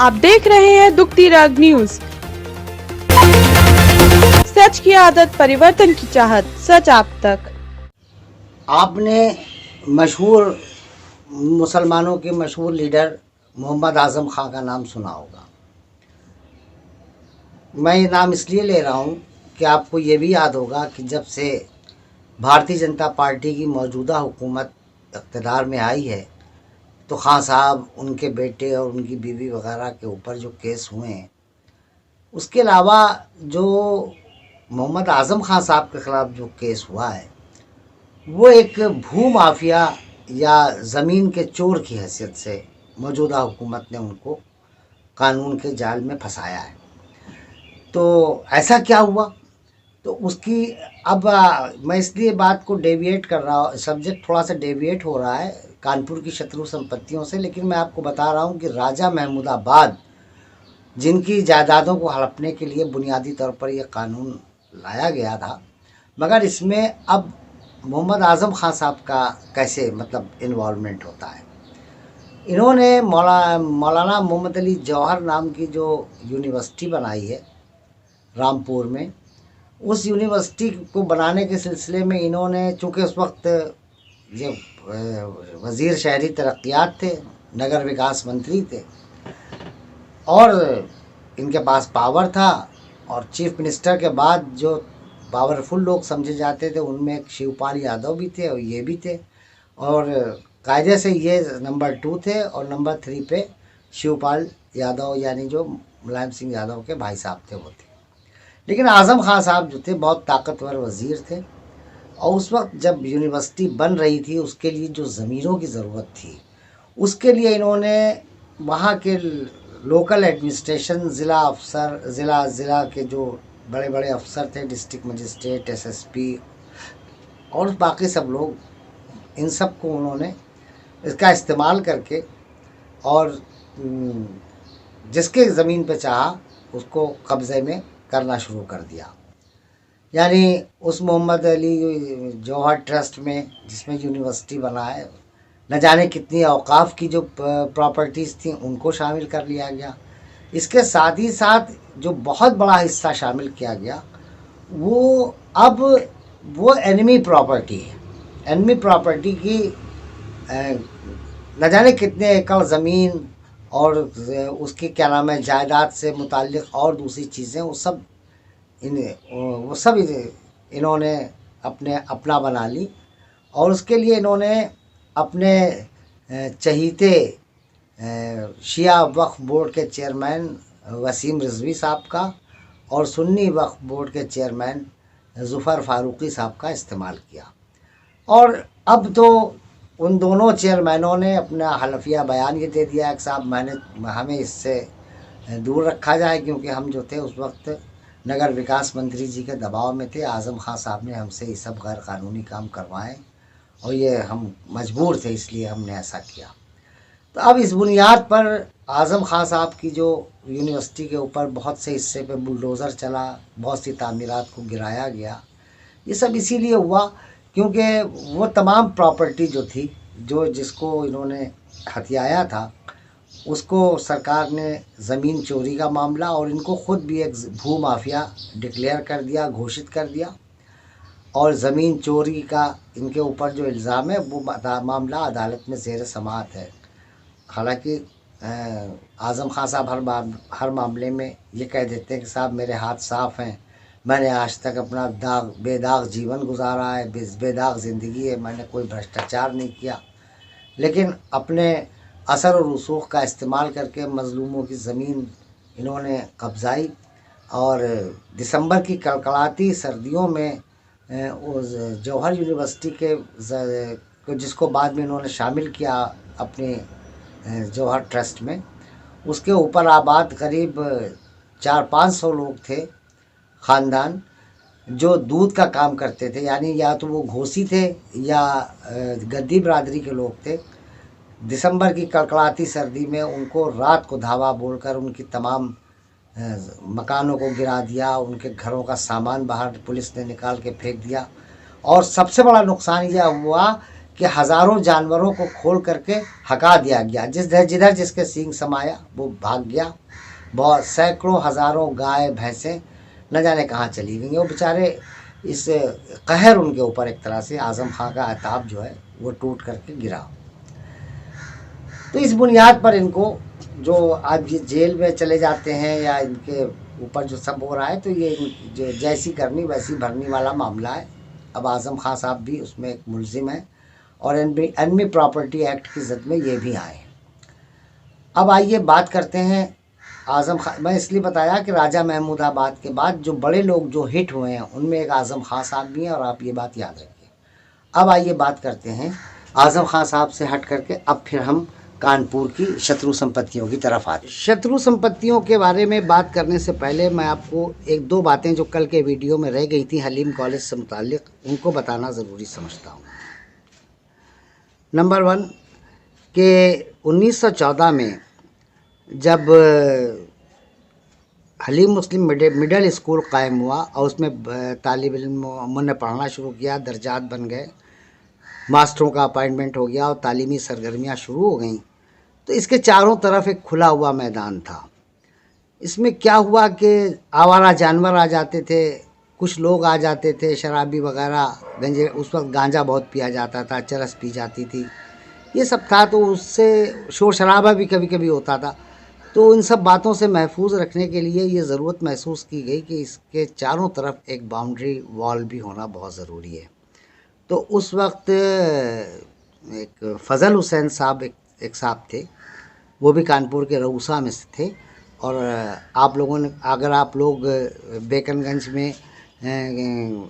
आप देख रहे हैं दुखती राग न्यूज। सच की आदत, परिवर्तन की चाहत, सच आप तक। आपने मशहूर मुसलमानों के मशहूर लीडर मोहम्मद आज़म खां का नाम सुना होगा। मैं ये नाम इसलिए ले रहा हूँ कि आपको ये भी याद होगा कि जब से भारतीय जनता पार्टी की मौजूदा हुकूमत इक़्तिदार में आई है तो खां साहब, उनके बेटे और उनकी बीवी वगैरह के ऊपर जो केस हुए हैं, उसके अलावा जो मोहम्मद आज़म खां साहब के ख़िलाफ़ जो केस हुआ है वो एक भू माफिया या ज़मीन के चोर की हैसियत से मौजूदा हुकूमत ने उनको कानून के जाल में फंसाया है। तो ऐसा क्या हुआ, तो उसकी अब मैं इसलिए बात को डेविएट कर रहा हूँ, सब्जेक्ट थोड़ा सा डेविएट हो रहा है कानपुर की शत्रु संपत्तियों से, लेकिन मैं आपको बता रहा हूँ कि राजा महमूदाबाद जिनकी जायदादों को हड़पने के लिए बुनियादी तौर पर यह कानून लाया गया था, मगर इसमें अब मोहम्मद आज़म खां साहब का कैसे मतलब इन्वॉल्वमेंट होता है। इन्होंने मौलाना मोहम्मद अली जौहर नाम की जो यूनिवर्सिटी बनाई है रामपुर में, उस यूनिवर्सिटी को बनाने के सिलसिले में इन्होंने, चूँकि उस वक्त ये वज़ीर शहरी तरक्यात थे, नगर विकास मंत्री थे और इनके पास पावर था, और चीफ मिनिस्टर के बाद जो पावरफुल लोग समझे जाते थे उनमें एक शिवपाल यादव भी थे और ये भी थे, और कायदे से ये नंबर 2 थे और नंबर 3 पे शिवपाल यादव यानी जो मुलायम सिंह यादव के भाई साहब थे वो थे। लेकिन आज़म खां साहब जो थे बहुत ताकतवर वज़ीर थे, और उस वक्त जब यूनिवर्सिटी बन रही थी उसके लिए जो ज़मीनों की ज़रूरत थी उसके लिए इन्होंने वहाँ के लोकल एडमिनिस्ट्रेशन, ज़िला अफसर, ज़िला के जो बड़े बड़े अफसर थे, डिस्ट्रिक्ट मजिस्ट्रेट, एसएसपी और बाकी सब लोग, इन सब को उन्होंने इसका इस्तेमाल करके और जिसके ज़मीन पे चाहा उसको कब्ज़े में करना शुरू कर दिया। यानी उस मोहम्मद अली जौहर ट्रस्ट में जिसमें यूनिवर्सिटी बना है, न जाने कितनी औकाफ की जो प्रॉपर्टीज़ थी उनको शामिल कर लिया गया। इसके साथ ही साथ जो बहुत बड़ा हिस्सा शामिल किया गया वो अब वो एनिमी प्रॉपर्टी है। एनिमी प्रॉपर्टी की न जाने कितने एकड़ ज़मीन और उसकी क्या नाम है जायदाद से मुताल्लिक़ और दूसरी चीज़ें, वो सब इन्होंने अपना बना ली, और उसके लिए इन्होंने अपने चहीते शिया वक्फ बोर्ड के चेयरमैन वसीम रिजवी साहब का और सुन्नी वक्फ बोर्ड के चेयरमैन ज़ुफ़र फ़ारूक़ी साहब का इस्तेमाल किया। और अब तो उन दोनों चेयरमैनों ने अपना हलफिया बयान ये दे दिया है कि साहब हमें इससे दूर रखा जाए, क्योंकि हम जो थे उस वक्त नगर विकास मंत्री जी के दबाव में थे। आज़म खां साहब ने हमसे ये सब गैर कानूनी काम करवाए और ये हम मजबूर थे, इसलिए हमने ऐसा किया। तो अब इस बुनियाद पर आज़म खां साहब की जो यूनिवर्सिटी के ऊपर बहुत से हिस्से पे बुलडोज़र चला, बहुत सी तामीरात को गिराया गया, ये सब इसीलिए हुआ क्योंकि वो तमाम प्रॉपर्टी जो थी, जो जिसको इन्होंने हथियाया था, उसको सरकार ने ज़मीन चोरी का मामला और इनको ख़ुद भी एक भू माफिया डिक्लेयर कर दिया, घोषित कर दिया, और ज़मीन चोरी का इनके ऊपर जो इल्ज़ाम है वो मामला अदालत में ज़ेर समाअत है। हालांकि आज़म खां साहब हर मामले में ये कह देते हैं कि साहब मेरे हाथ साफ़ हैं, मैंने आज तक अपना बेदाग जीवन गुजारा है, बेदाग ज़िंदगी है, मैंने कोई भ्रष्टाचार नहीं किया। लेकिन अपने असर और रसूख का इस्तेमाल करके मज़लूमों की ज़मीन इन्होंने कब्ज़ाई, और दिसंबर की कड़कड़ाती सर्दियों में जौहर यूनिवर्सिटी के जिसको बाद में इन्होंने शामिल किया अपने जौहर ट्रस्ट में, उसके ऊपर आबाद करीब 400-500 लोग थे, ख़ानदान, जो दूध का काम करते थे, यानी या तो वो घोसी थे या गद्दी बरादरी के लोग थे। दिसंबर की कड़कड़ाती सर्दी में उनको रात को धावा बोलकर उनकी तमाम मकानों को गिरा दिया, उनके घरों का सामान बाहर पुलिस ने निकाल के फेंक दिया, और सबसे बड़ा नुकसान यह हुआ कि हज़ारों जानवरों को खोल करके हका दिया गया। जिधर जिसके सींग समाया वो भाग गया। बहुत सैकड़ों हज़ारों गाय भैंसें न जाने कहाँ चली गई। वो बेचारे इस कहर उनके ऊपर एक तरह से आज़म खां का अताब जो है वो टूट करके गिरा। तो इस बुनियाद पर इनको जो आज ये जेल में चले जाते हैं या इनके ऊपर जो सब हो रहा है, तो ये जो जैसी करनी वैसी भरनी वाला मामला है। अब आज़म खां साहब भी उसमें एक मुलजिम है और एनमी प्रॉपर्टी एक्ट की जद में ये भी आए। अब आइए बात करते हैं आज़म खां। मैं इसलिए बताया कि राजा महमूदाबाद के बाद जो बड़े लोग जो हिट हुए हैं उनमें एक आज़म खां साहब भी हैं, और आप ये बात याद रखिए। अब आइए बात करते हैं आज़म खां साहब से हट करके अब फिर हम कानपुर की शत्रु संपत्तियों की तरफ आते हैं। शत्रु संपत्तियों के बारे में बात करने से पहले मैं आपको एक दो बातें जो कल के वीडियो में रह गई थी हलीम कॉलेज से मुताल्लिक, उनको बताना ज़रूरी समझता हूँ। नंबर 1 कि 1914 में जब हलीम मुस्लिम मिडिल स्कूल कायम हुआ और उसमें तालिब इल्मों ने पढ़ना शुरू किया, दर्जात बन गए, मास्टरों का अपॉइंटमेंट हो गया और तालीमी सरगर्मियाँ शुरू हो गईं, तो इसके चारों तरफ एक खुला हुआ मैदान था। इसमें क्या हुआ कि आवारा जानवर आ जाते थे, कुछ लोग आ जाते थे, शराबी वगैरह, गंजे, उस वक्त गांजा बहुत पिया जाता था, चरस पी जाती थी, ये सब था। तो उससे शोर शराबा भी कभी कभी होता था। तो इन सब बातों से महफूज रखने के लिए ये ज़रूरत महसूस की गई कि इसके चारों तरफ एक बाउंड्री वॉल भी होना बहुत ज़रूरी है। तो उस वक्त एक फ़ज़ल हुसैन साहब एक साहब थे, वो भी कानपुर के रऊसा में से थे। और आप लोगों ने, अगर आप लोग बेकनगंज में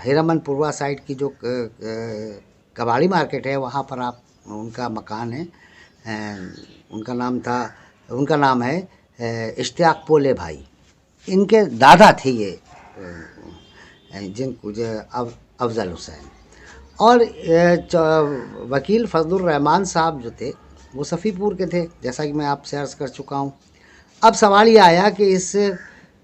हीरामनपुरवा साइड की जो कबाड़ी मार्केट है, वहाँ पर आप, उनका मकान है, उनका नाम है इश्तियाक पोले भाई। इनके दादा थे ये जिनको अफजल हुसैन। और वकील फजलुर रहमान साहब जो थे वो सफ़ीपुर के थे, जैसा कि मैं आपसे अर्ज़ कर चुका हूँ। अब सवाल ये आया कि इस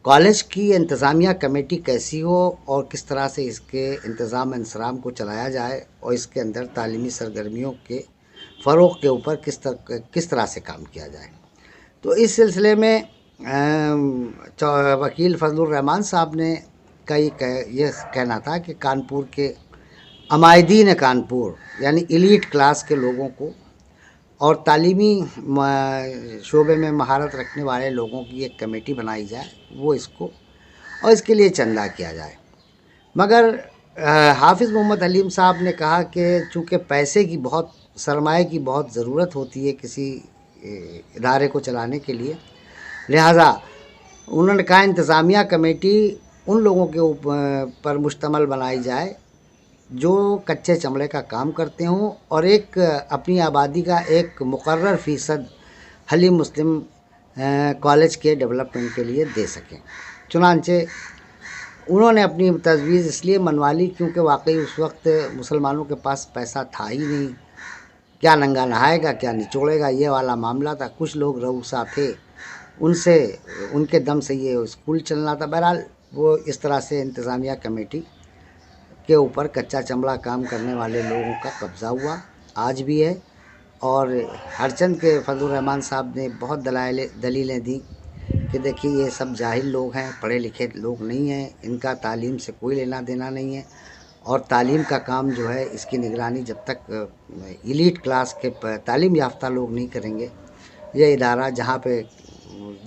कॉलेज की इंतज़ामिया कमेटी कैसी हो और किस तरह से इसके इंतज़ाम इंसराम को चलाया जाए और इसके अंदर तालीमी सरगर्मियों के फ़रोग़ के ऊपर किस तरह से काम किया जाए। तो इस सिलसिले में वकील फजलुर रहमान साहब ने ये कहना था कि कानपुर के अमायदीन कानपुर यानी एलीट क्लास के लोगों को और तालीमी शोबे में महारत रखने वाले लोगों की एक कमेटी बनाई जाए, वो इसको, और इसके लिए चंदा किया जाए। मगर हाफिज़ मोहम्मद हलीम साहब ने कहा कि चूँकि पैसे की बहुत, सरमाए की बहुत ज़रूरत होती है किसी इदारे को चलाने के लिए, लिहाजा उन्होंने कहा इंतज़ामिया कमेटी उन लोगों के ऊपर मुश्तमल बनाई जाए जो कच्चे चमड़े का काम करते हों और एक अपनी आबादी का एक मुकर्रर फ़ीसद हलीम मुस्लिम कॉलेज के डेवलपमेंट के लिए दे सकें। चुनांचे उन्होंने अपनी तजवीज़ इसलिए मनवा ली क्योंकि वाकई उस वक्त मुसलमानों के पास पैसा था ही नहीं, क्या नंगा नहाएगा क्या निचोड़ेगा, ये वाला मामला था। कुछ लोग रऊसा थे, उनके दम से ये स्कूल चलना था। बहरहाल वो इस तरह से इंतज़ामिया कमेटी के ऊपर कच्चा चमड़ा काम करने वाले लोगों का कब्ज़ा हुआ, आज भी है। और हरचंद के फजलुर रहमान साहब ने बहुत दलीलें दी कि देखिए ये सब जाहिल लोग हैं, पढ़े लिखे लोग नहीं हैं, इनका तालीम से कोई लेना देना नहीं है, और तालीम का काम जो है इसकी निगरानी जब तक एलीट क्लास के तालीम याफ्ता लोग नहीं करेंगे, ये इदारा जहाँ पे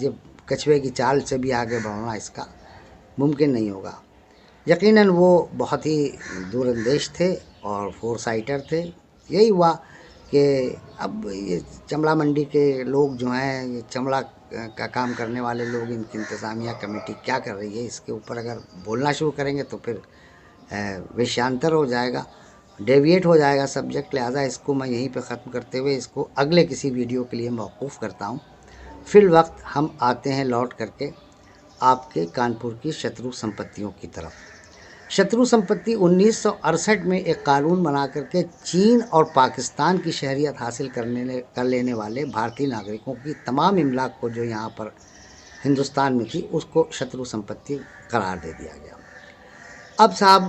जब कछुए की चाल से भी आगे बढ़ना इसका मुमकिन नहीं होगा। यकीनन वो बहुत ही दूरंदेश थे और फोरसाइटर थे। यही हुआ कि अब ये चमड़ा मंडी के लोग जो हैं, ये चमड़ा का काम करने वाले लोग, इनकी इंतज़ामिया कमेटी क्या कर रही है इसके ऊपर अगर बोलना शुरू करेंगे तो फिर विषयांतर हो जाएगा, डेविएट हो जाएगा सब्जेक्ट। लिहाजा इसको मैं यहीं पे ख़त्म करते हुए इसको अगले किसी वीडियो के लिए मौकूफ़ करता हूँ। फिल वक्त हम आते हैं लौट करके आपके कानपुर की शत्रु संपत्तियों की तरफ। शत्रु संपत्ति 1968 में एक कानून बना करके चीन और पाकिस्तान की शहरियत हासिल कर लेने वाले भारतीय नागरिकों की तमाम इमलाक को जो यहाँ पर हिंदुस्तान में थी उसको शत्रु संपत्ति करार दे दिया गया। अब साहब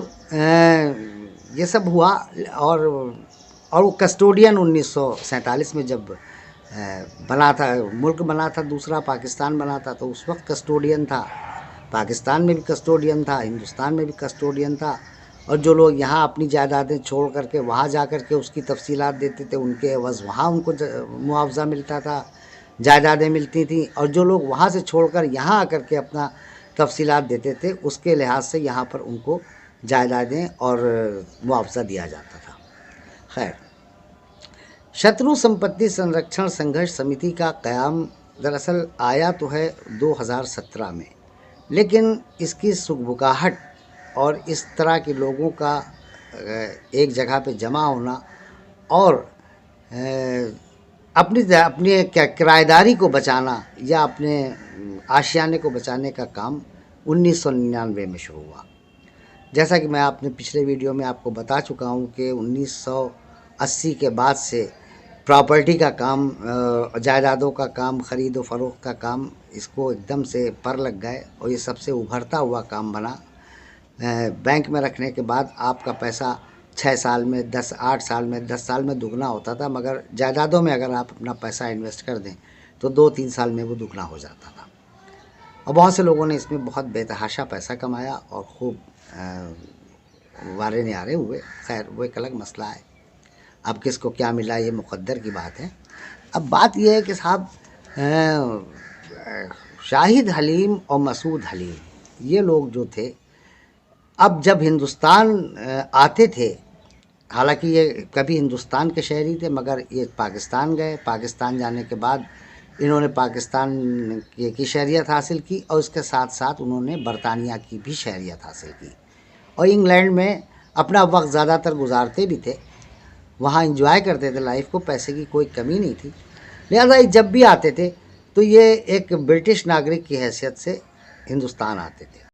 ये सब हुआ और और वो कस्टोडियन 1947 में जब बना था, मुल्क बना था दूसरा, पाकिस्तान बना था, तो उस वक्त कस्टोडियन था। पाकिस्तान में भी कस्टोडियन था, हिंदुस्तान में भी कस्टोडियन था। और जो लोग यहाँ अपनी जायदादें छोड़ करके वहाँ जा कर के उसकी तफसीलात देते थे, उनके एवज़ वहाँ उनको मुआवजा मिलता था, जायदादें मिलती थी। और जो लोग वहाँ से छोड़कर यहाँ आकर के अपना तफसीलात देते थे, उसके लिहाज से यहाँ पर उनको जायदादें और मुआवजा दिया जाता था। खैर, शत्रु संपत्ति संरक्षण संघर्ष समिति का क़याम दरअसल आया तो है 2017 में, लेकिन इसकी सुगबुगाहट और इस तरह के लोगों का एक जगह पे जमा होना और अपनी किराएदारी को बचाना या अपने आशियाने को बचाने का काम 1999 में शुरू हुआ। जैसा कि मैं आपने पिछले वीडियो में आपको बता चुका हूँ कि 1980 के बाद से प्रॉपर्टी का काम, जायदादों का काम, ख़रीद व फ़रोख्त का काम, इसको एकदम से पर लग गए और ये सबसे उभरता हुआ काम बना। बैंक में रखने के बाद आपका पैसा 6 साल में, 8 साल में, 10 साल में दुगना होता था, मगर जायदादों में अगर आप अपना पैसा इन्वेस्ट कर दें तो 2-3 साल में वो दुगना हो जाता था। और बहुत से लोगों ने इसमें बहुत बेतहाशा पैसा कमाया और खूब वारे न्यारे हुए। खैर, वो एक अलग मसला है, अब किसको क्या मिला ये मुक़द्दर की बात है। अब बात यह है कि साहब, शाहिद हलीम और मसूद हलीम, ये लोग जो थे, अब जब हिंदुस्तान आते थे, हालांकि ये कभी हिंदुस्तान के शहरी थे, मगर ये पाकिस्तान गए। पाकिस्तान जाने के बाद इन्होंने पाकिस्तान की शहरियत हासिल की और इसके साथ साथ उन्होंने बरतानिया की भी शहरियत हासिल की और इंग्लैंड में अपना वक्त ज़्यादातर गुजारते भी थे। वहाँ इंजॉय करते थे लाइफ को, पैसे की कोई कमी नहीं थी। लिहाजा जब भी आते थे तो ये एक ब्रिटिश नागरिक की हैसियत से हिंदुस्तान आते थे।